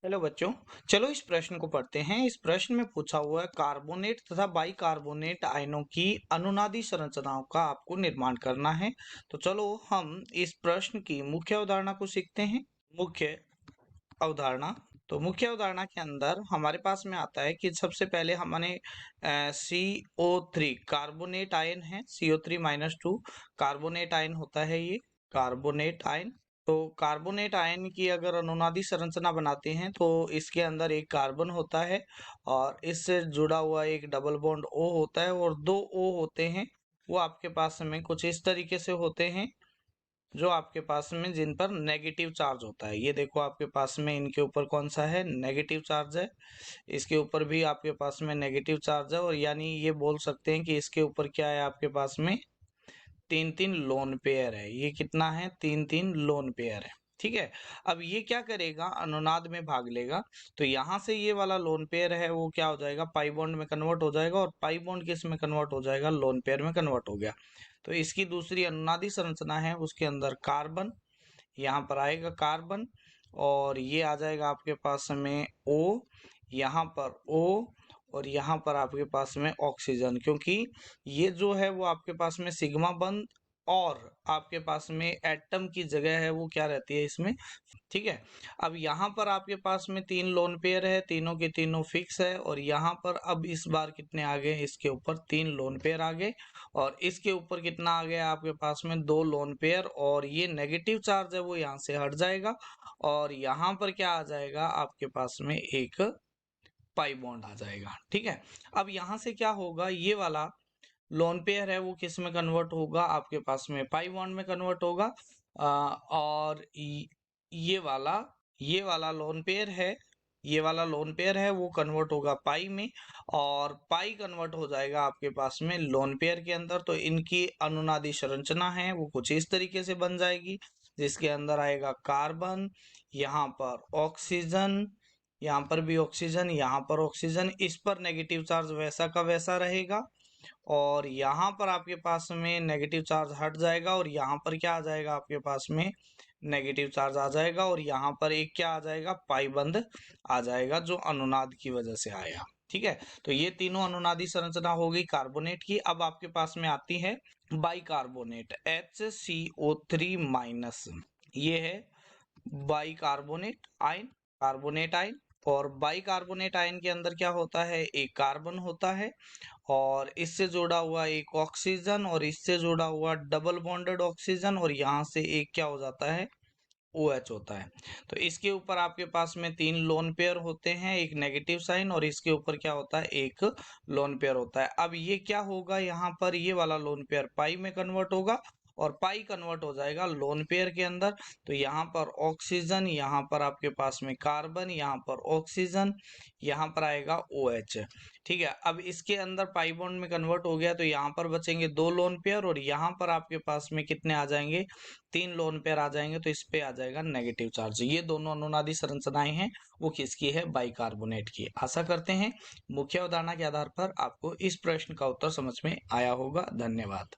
Hello बच्चों, चलो इस प्रश्न को पढ़ते हैं। इस प्रश्न में पूछा हुआ है कार्बोनेट तथा बाइकार्बोनेट आयनों की अनुनादी संरचनाओं का आपको निर्माण करना है। तो चलो हम इस प्रश्न की मुख्य अवधारणा को सीखते हैं। मुख्य अवधारणा। तो मुख्य अवधारणा के अंदर हमारे पास में आता है कि सबसे पहले हमने CO3 कार्बोनेट आयन है, CO3-2 कार्बोनेट आयन होता है ये कार्बोनेट आयन। तो कार्बोनेट आयन की अगर अनुनादी संरचना बनाते हैं तो इसके अंदर एक कार्बन होता है और इससे जुड़ा हुआ एक डबल बॉन्ड O होता है और दो O होते हैं। वो आपके पास में कुछ इस तरीके से होते हैं जो आपके पास में जिन पर नेगेटिव चार्ज होता है। ये देखो आपके पास में इनके ऊपर कौन सा है, नेगेटिव चार्ज है। इसके ऊपर भी आपके पास में नेगेटिव चार्ज है और यानी ये बोल सकते हैं कि इसके ऊपर क्या है, आपके पास में तीन तीन लोन पेयर है। ये कितना है, तीन तीन लोन पेयर है। ठीक है। अब ये क्या करेगा, अनुनाद में भाग लेगा। तो यहाँ से ये वाला लोन पेयर है वो क्या हो जाएगा, पाई बॉन्ड में कन्वर्ट हो जाएगा और पाई बॉन्ड किस में कन्वर्ट हो जाएगा, लोन पेयर में कन्वर्ट हो गया। तो इसकी दूसरी अनुनादी संरचना है, उसके अंदर कार्बन, यहाँ पर आएगा कार्बन और ये आ जाएगा आपके पास में O, यहाँ पर O और यहाँ पर आपके पास में ऑक्सीजन, क्योंकि ये जो है वो आपके पास में सिग्मा बंध और आपके पास में एटम की जगह है वो क्या रहती है इसमें। ठीक है। अब यहाँ पर आपके पास में तीन लोन पेयर है, तीनों के तीनों फिक्स है और यहाँ पर अब इस बार कितने आ गए, इसके ऊपर तीन लोन पेयर आ गए और इसके ऊपर कितना आ गया आपके पास में, दो लोन पेयर और ये नेगेटिव चार्ज है वो यहाँ से हट जाएगा और यहाँ पर क्या आ जाएगा आपके पास में, एक पाई बॉन्ड आ जाएगा। ठीक है। अब यहाँ से क्या होगा, ये वाला लोन पेयर है वो किस में कन्वर्ट होगा, आपके पास में पाई बॉन्ड में कन्वर्ट होगा। और ये वाला लोन पेयर है, ये वाला लोन पेयर है वो कन्वर्ट होगा पाई में और पाई कन्वर्ट हो जाएगा आपके पास में लोन पेयर के अंदर। तो इनकी अनुनादी संरचना है वो कुछ इस तरीके से बन जाएगी, जिसके अंदर आएगा कार्बन, यहाँ पर ऑक्सीजन, यहाँ पर भी ऑक्सीजन, यहाँ पर ऑक्सीजन, इस पर नेगेटिव चार्ज वैसा का वैसा रहेगा और यहाँ पर आपके पास में नेगेटिव चार्ज हट जाएगा और यहाँ पर क्या आ जाएगा आपके पास में, नेगेटिव चार्ज आ जाएगा और यहाँ पर एक क्या आ जाएगा, पाई बंध आ जाएगा जो अनुनाद की वजह से आया। ठीक है। तो ये तीनों अनुनादी संरचना हो गई कार्बोनेट की। अब आपके पास में आती है बाइकार्बोनेट, HCO3-, ये है बाइकार्बोनेट आयन, कार्बोनेट आयन। और बाइकार्बोनेट आयन के अंदर क्या होता है, एक कार्बन होता है और इससे जुड़ा हुआ एक ऑक्सीजन और इससे जुड़ा हुआ डबल बॉन्डेड ऑक्सीजन और यहाँ से एक क्या हो जाता है, OH होता है। तो इसके ऊपर आपके पास में तीन लोन पेयर होते हैं, एक नेगेटिव साइन और इसके ऊपर क्या होता है, एक लोन पेयर होता है। अब ये क्या होगा, यहाँ पर ये वाला लोन पेयर पाई में कन्वर्ट होगा और पाई कन्वर्ट हो जाएगा लोन पेयर के अंदर। तो यहाँ पर ऑक्सीजन, यहाँ पर आपके पास में कार्बन, यहाँ पर ऑक्सीजन, यहाँ पर आएगा OH। ठीक है। अब इसके अंदर पाई बॉन्ड में कन्वर्ट हो गया तो यहाँ पर बचेंगे दो लोन पेयर और यहाँ पर आपके पास में कितने आ जाएंगे, तीन लोन पेयर आ जाएंगे। तो इस पे आ जाएगा नेगेटिव चार्ज। ये दोनों अनुनादी संरचनाएं हैं वो किसकी है, बाइकार्बोनेट की। आशा करते हैं मुख्य अवधारणा के आधार पर आपको इस प्रश्न का उत्तर समझ में आया होगा। धन्यवाद।